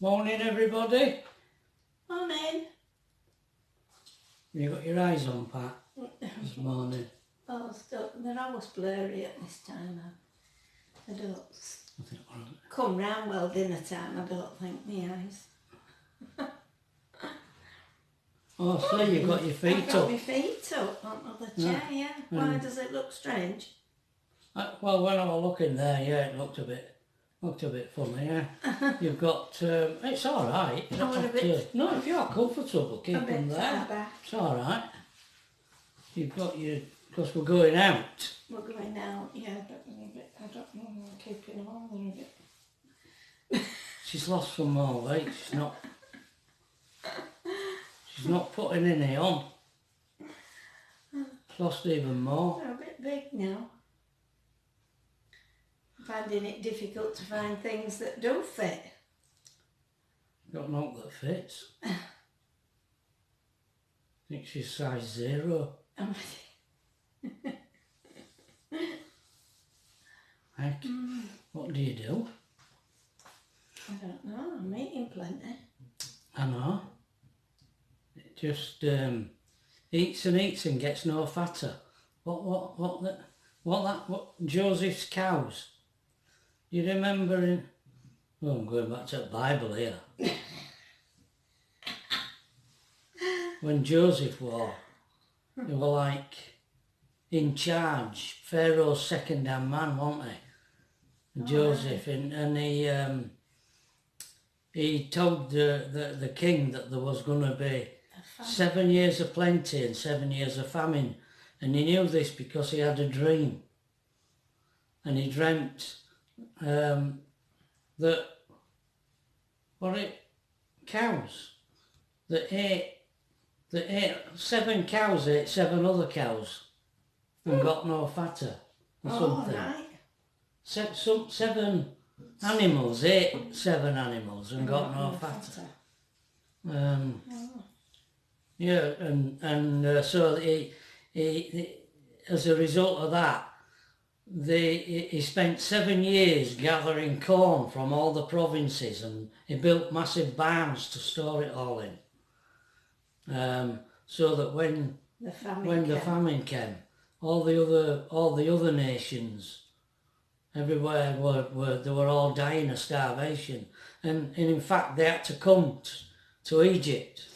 Morning, everybody. Morning. You got your eyes on, Pat, this morning? Oh, still, they're always blurry at this time. I don't come round well dinner time, I don't think, my eyes. Oh, so you've got your feet I've got up? my feet up on the chair, yeah. Why does it look strange? Well, when I was looking there, yeah, it looked a bit funny, yeah. You've got, it's all right. You don't have to, no, if you're comfortable, keep them there. It's all right. You've got your, because we're going out. We're going out, yeah, but I don't know, I'm keeping them on there a bit. She's lost some more weight. She's not putting any on. She's lost even more. They're a bit big now. Finding it difficult to find things that do fit. Got nothing that fits. I think she's size 0. Heck, what do you do? I don't know, I'm eating plenty. I know. It just eats and gets no fatter. What Joseph's cows? You remember in... Oh, I'm going back to the Bible here. When Joseph was, they were like in charge. Pharaoh's second-hand man, wasn't he? And Joseph, and he told the king that there was going to be 7 years of plenty and 7 years of famine. And he knew this because he had a dream. And he dreamt that, cows that ate 7 cows ate 7 other cows and got no fatter or something. Right. 7 animals ate 7 animals and got no fatter. Yeah, and so he as a result of that, he spent 7 years gathering corn from all the provinces, and he built massive barns to store it all in. So that when the famine came, all the other nations everywhere they were all dying of starvation, and in fact they had to come to Egypt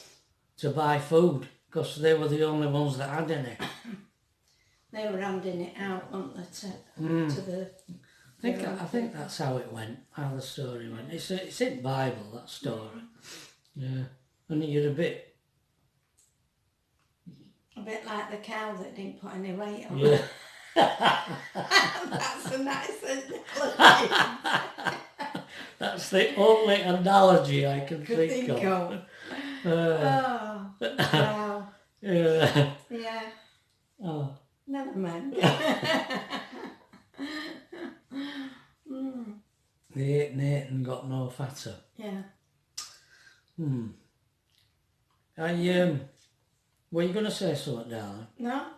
to buy food because they were the only ones that had any. They were handing it out, weren't they, to the... I think that's how it went, how the story went. It's in the Bible, that story. Yeah, and you're a bit like the cow that didn't put any weight on. Yeah. That's a nice analogy. That's the only analogy I can think of. Oh, wow. Yeah. Yeah. Oh. Never mind. They ate and ate and got no fatter. Yeah. Were you going to say something, darling? No,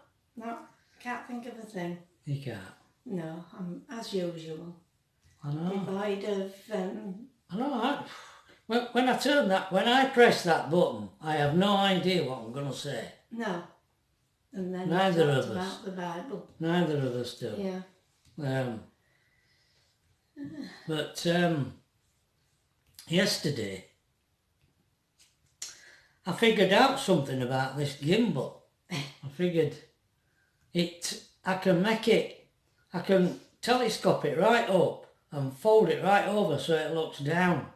can't think of a thing. You can't? No, I'm as usual. I know. Devoid of... I know. When I press that button, I have no idea what I'm going to say. No. And then Neither of us. About the Bible. Neither of us do. Yeah. But yesterday, I figured out something about this gimbal. I figured I can telescope it right up and fold it right over so it looks down.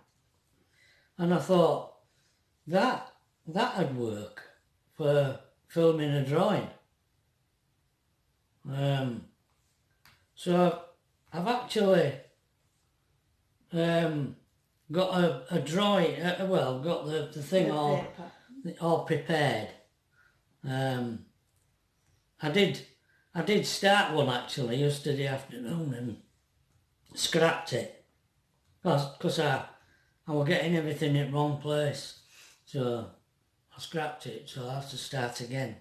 And I thought, that'd work for filming a drawing. So I've actually got a drawing, got the thing all prepared. I did start one actually yesterday afternoon and scrapped it because I was getting everything in the wrong place, so I scrapped it, so I have to start again.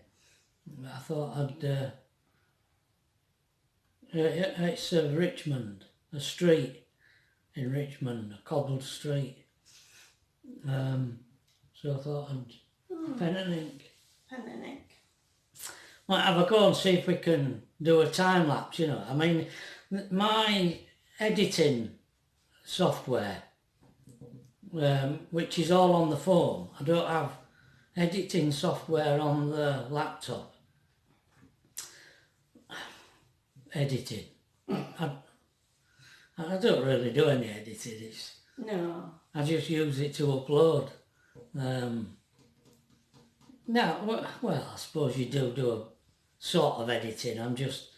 I thought it's Richmond, a street in Richmond, a cobbled street. So I thought I'd pen and ink. Pen and ink. Might have a go and see if we can do a time lapse, you know. I mean, my editing software, which is all on the phone, I don't have editing software on the laptop. Editing. I don't really do any editing. No. I just use it to upload. Now, well, I suppose you do a sort of editing. I'm just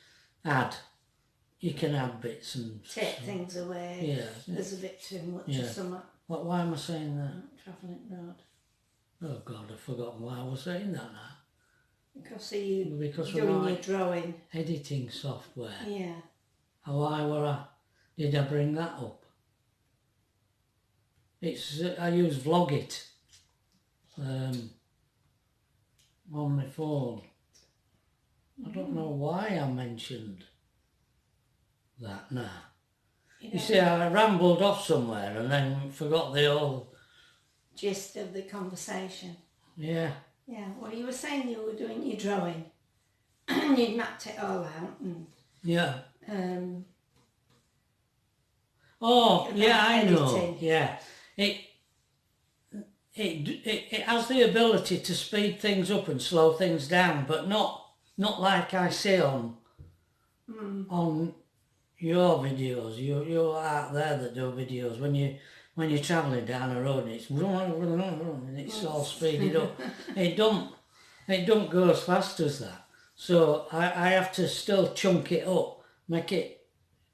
you can add bits and... Take things away. Yeah. There's a bit too much or something. Why am I saying that? Travelling road. Oh God, I've forgotten why I was saying that now. Because of you Because doing your drawing. Editing software. Yeah. Did I bring that up? I use Vlogit on my phone. I don't know why I mentioned that now. You see, I rambled off somewhere and then forgot the whole gist of the conversation. Yeah. Yeah, well, you were saying you were doing your drawing and you'd mapped it all out and... Yeah. I know. Yeah. It has the ability to speed things up and slow things down, but not like I say on your videos. You're out there that do videos when you're travelling down a road and it's all speeded up. It don't go as fast as that. So I have to still chunk it up,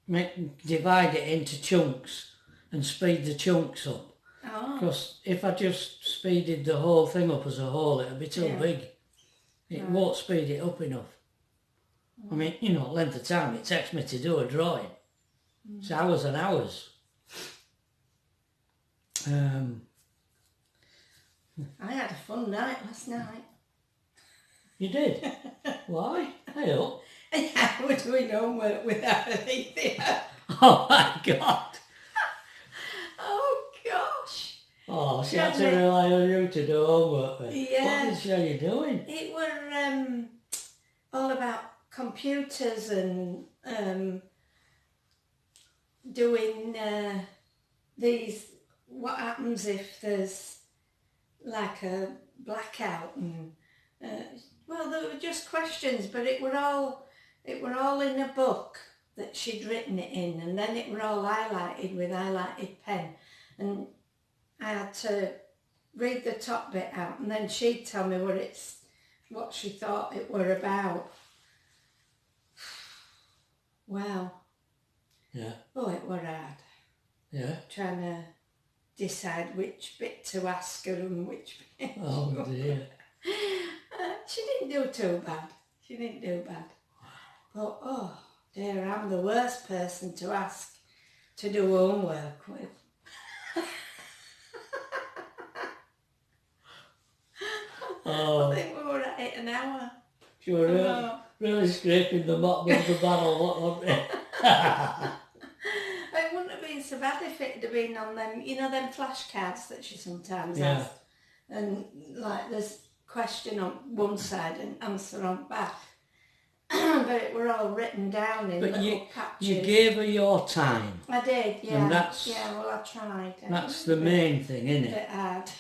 divide it into chunks and speed the chunks up. Because if I just speeded the whole thing up as a whole, it'd be too big. It won't speed it up enough. I mean, length of time it takes me to do a drawing. It's hours and hours. I had a fun night last night. You did? Why? Hey up. Yeah, we're doing homework without anything. Oh my God. Oh gosh. Oh, she had to rely on you to do homework then. Yeah. What did she are you doing? It were all about computers and doing these, what happens if there's like a blackout and well, they were just questions, but it were all in a book that she'd written it in, and then it were all highlighted with highlighted pen, and I had to read the top bit out, and then she'd tell me what she thought it were about. Wow. Yeah. Oh, it were hard. Yeah. Trying to decide which bit to ask her and which bit. Oh dear. She didn't do too bad. She didn't do bad. But oh dear, I'm the worst person to ask to do homework with. Oh. I think we were at it an hour. You were really scraping the bottom of the barrel, wasn't it? It wouldn't have been so bad if it had been on them, them flashcards that she sometimes has. And like there's question on one side and answer on back. But it were all written down in little patches. You gave her your time. I did, yeah. And that's, well, I tried. That's the main thing, isn't it? A bit hard.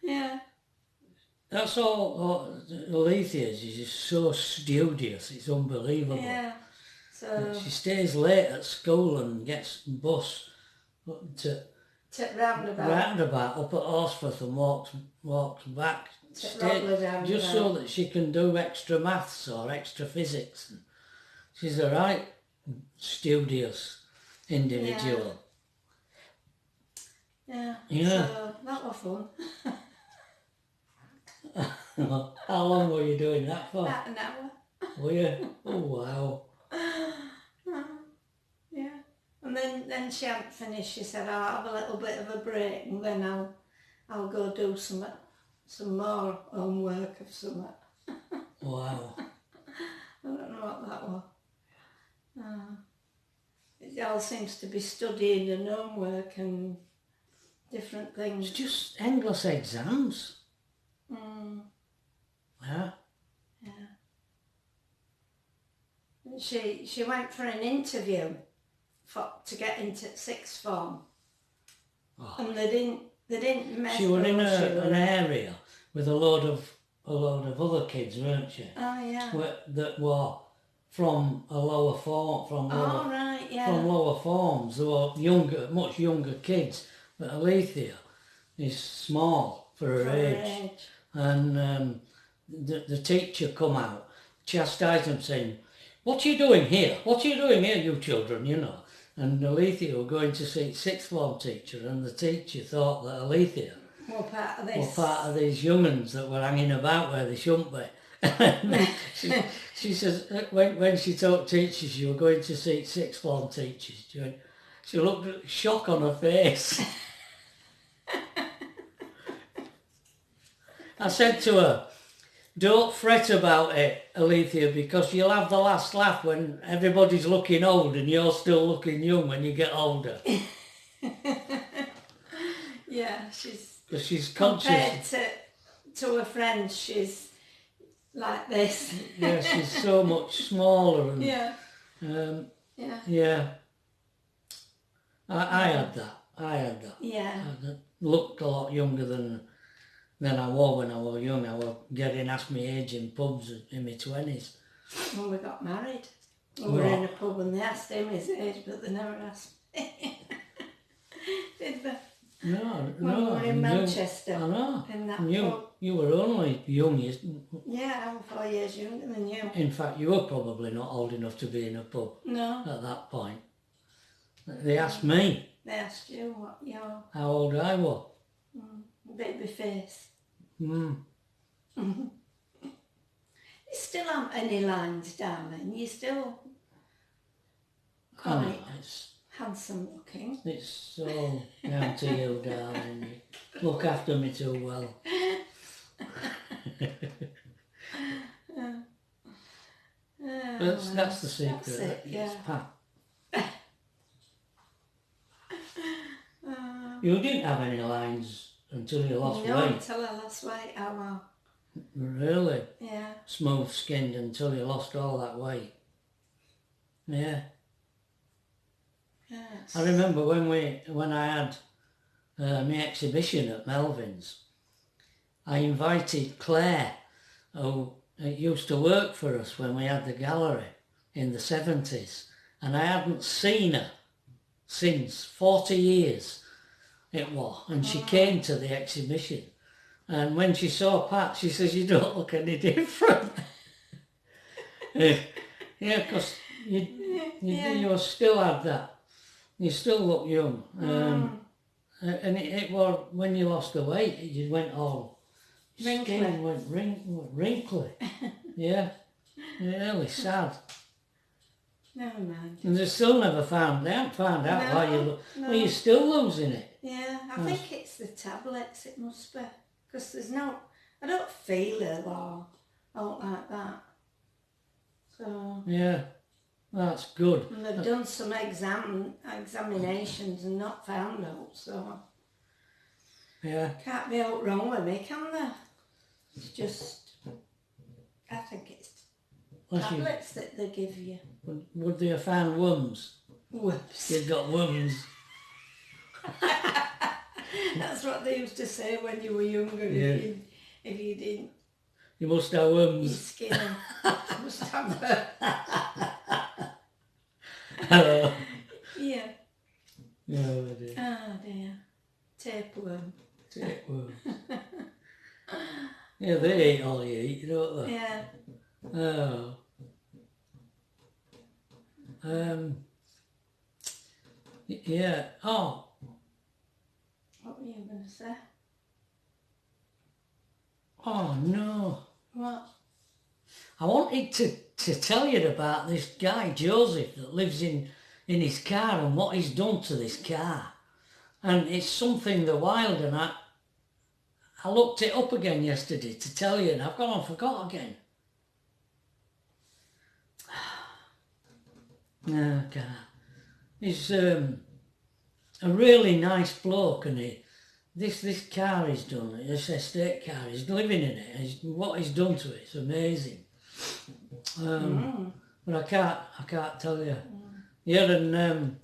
Yeah. That's all Alethea is just so studious, it's unbelievable. Yeah. So she stays late at school and gets bus to roundabout up at Horsforth and walks back just so that she can do extra maths or extra physics. She's a right studious individual. Yeah. So that was fun. How long were you doing that for? About an hour. Were you? Oh wow. Yeah. And then she hadn't finished. She said, I'll have a little bit of a break and then I'll go do some more homework of something. Wow. I don't know what that was. It all seems to be studying and homework and different It's things. just endless exams. Mm, Yeah. yeah. And she went for an interview to get into sixth form, Oh. and they didn't mess. She was in an area with a load of other kids, weren't she? Oh yeah. That were from a lower form, from lower forms. They were much younger kids. But Alethea is small for her age. And the teacher come out, chastised them, saying, "What are you doing here? What are you doing here, you children?" You know. And Alethea were going to see sixth form teacher, and the teacher thought that Alethea were part of these young'uns that were hanging about where they shouldn't be. she says when she told teachers she were going to see sixth form teachers, she looked at shock on her face. I said to her, "Don't fret about it, Alethea, because you'll have the last laugh when everybody's looking old and you're still looking young when you get older." Yeah, she's conscious. Compared to her friends, she's like this. Yeah, she's so much smaller. And, yeah. Yeah. I had that. Yeah. I looked a lot younger than I was when I was young. I was getting asked my age in pubs in my 20s. When we got married, we were in a pub and they asked him his age, but they never asked me. Did they? No. When we were in Manchester. I know. In that pub. You were only young. Yeah, I was 4 years younger than you. In fact, you were probably not old enough to be in a pub. No. At that point. They asked me. They asked you how old I was. Baby face. Mm. You still haven't any lines, darling. You're still quite handsome looking. It's so down to you, darling. You look after me too well. That's the secret. That's it, yeah. You didn't have any lines until you lost weight. No, until I lost weight. Oh well. Really? Yeah. Smooth skinned until you lost all that weight. Yeah. Yes. I remember when I had my exhibition at Melvin's, I invited Claire, who used to work for us when we had the gallery in the 70s, and I hadn't seen her since 40 years it was, and she came to the exhibition, and when she saw Pat, she says, "You don't look any different." Yeah, because you still had that. You still look young. And it was when you lost the weight, you went all wrinkly. Skin went wrinkly. Yeah, really sad. Never mind. And they haven't found out why you look. No. Well, you're still losing it. Yeah, I think it's the tablets. It must be, because I don't feel it or like that. So. Yeah, that's good. And they've done some examinations and not found out, so Yeah. can't be out wrong with me, can they? It's just, I think it's tablets that they give you. Would they have found worms? Whoops. You've got worms. That's what they used to say when you were younger. Yeah. If you didn't, You must have your worms. skin must have a... Oh Yeah. dear. Oh dear. Tapeworm. Tapeworm. Yeah, they eat all you eat, don't they? Yeah. Oh. Yeah. Oh. What were you going to say? Oh no. What? I wanted to tell you about this guy, Joseph, that lives in his car and what he's done to this car. And it's something the wild, and I looked it up again yesterday to tell you, and I've gone and forgot again. No, God. He's a really nice bloke, and this car he's done, this estate car, he's living in it, what he's done to it, it's amazing. But I can't tell you. Yeah, and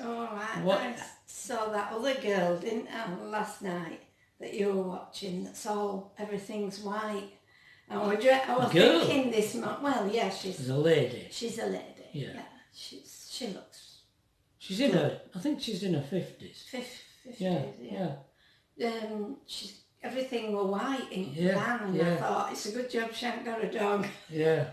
I saw that other girl, didn't I, last night that you were watching. That's all. Everything's white. I was girl? thinking this month. Well, yeah, she's a lady. She's a lady. Yeah. She looks. She's in her. I think she's in her 50s. 50s. Yeah. Everything were white in the van, and I thought it's a good job she hasn't got a dog. Yeah.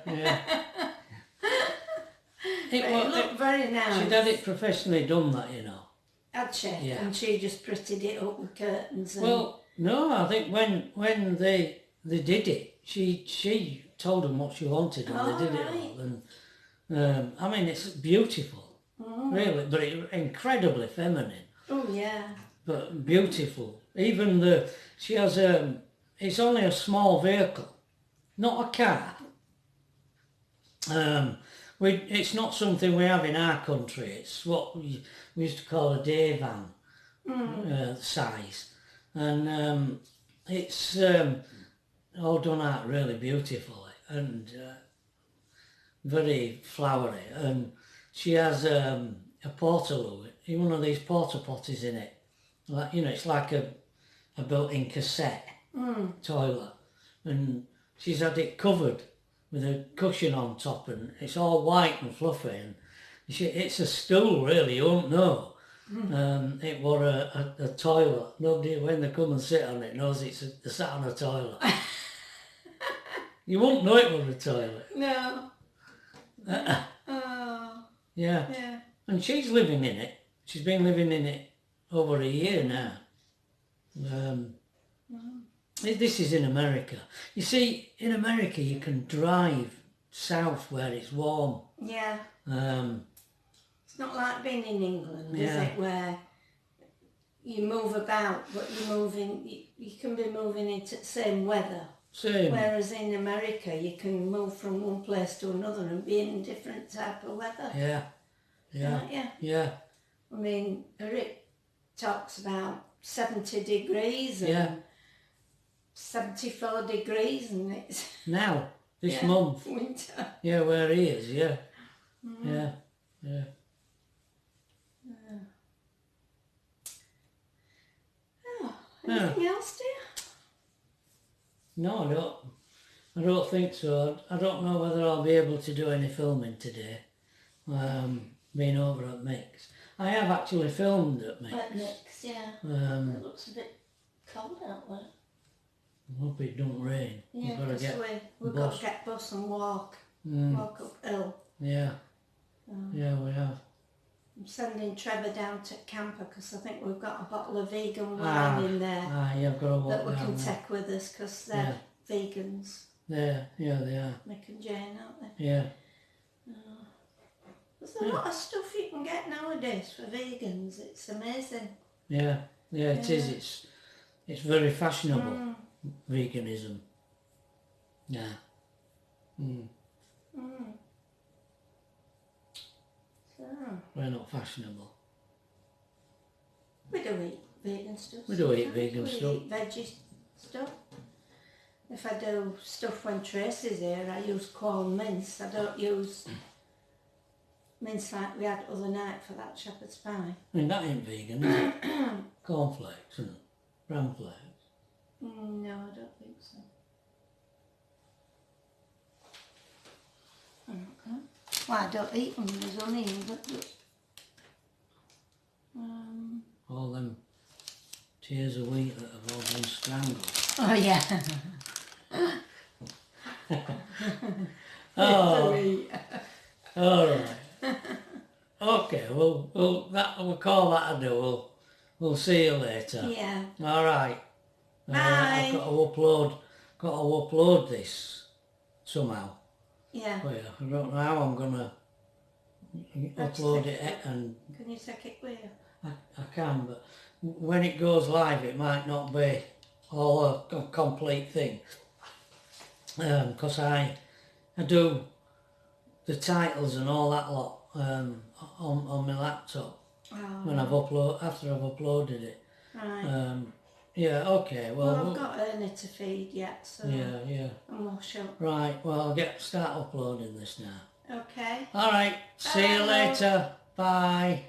It looked very nice. She'd had it professionally done, that, you know. Had she? Yeah. And she just prettied it up with curtains. And... Well, no, I think when they did it, she told them what she wanted, and they did it all. And I mean, it's beautiful, really, but incredibly feminine. Oh yeah. But beautiful. Even she has it's only a small vehicle, not a car. It's not something we have in our country. It's what we used to call a day van size, and it's all done out really beautifully and very flowery. And she has a portaloo, one of these porta potties in it. Like, you know, it's like a built-in cassette toilet, and she's had it covered with a cushion on top, and it's all white and fluffy, and it's a stool, really, you won't know. It was a toilet. Nobody, when they come and sit on it, knows it's sat on a toilet. You won't know it was a toilet. No. Yeah. And she's living in it. She's been living in it over a year now. This is in America. You see, in America you can drive south where it's warm. Yeah. It's not like being in England, is it, where you move about, but you can be moving into the same weather. Same. Whereas in America you can move from one place to another and be in different type of weather. Yeah. Yeah. I mean, Rick talks about 70 degrees and 74 degrees, and it's... Now, this month. Winter. Yeah, where he is, yeah. Yeah. Oh, anything else, dear? No, I don't think so. I don't know whether I'll be able to do any filming today, being over at Mick's. I have actually filmed at Mick's. At Mick's, yeah. It looks a bit cold out there. I hope it don't rain. Yeah, we've got to get bus and walk uphill. Yeah. Yeah, we have. I'm sending Trevor down to Camper because I think we've got a bottle of vegan wine in there I've got to walk that we down can there. take with us because they're vegans. Yeah, they are. Mick and Jane, aren't they? Yeah. There's a lot of stuff you can get nowadays for vegans. It's amazing. Yeah, it is. It's very fashionable, veganism. Yeah. So, we're not fashionable. We do eat vegan stuff. We do eat vegan stuff. We eat veggie stuff. If I do stuff when Tracy's here, I use corn mince. I don't use mince like we had other night for that shepherd's pie. I mean, that ain't vegan, is it? Cornflakes and bran flakes. No, I don't think so. Okay. Well, I don't eat them. There's only All them tears of wheat that have all been strangled. Oh yeah. Oh. All right. Okay. We'll call that a do. We'll see you later. Yeah. All right. Bye. I've got to upload this somehow. Yeah. Well, I don't know how I'm gonna upload it, and Can you take it with you? I can, but when it goes live, it might not be all a complete thing. Because I do the titles and all that lot on my laptop when after I've uploaded it. Right. Yeah, okay, Well, I've got Ernie to feed yet, so... Yeah. And wash up. Right, well, I'll start uploading this now. Okay. Alright, see you later. Bye.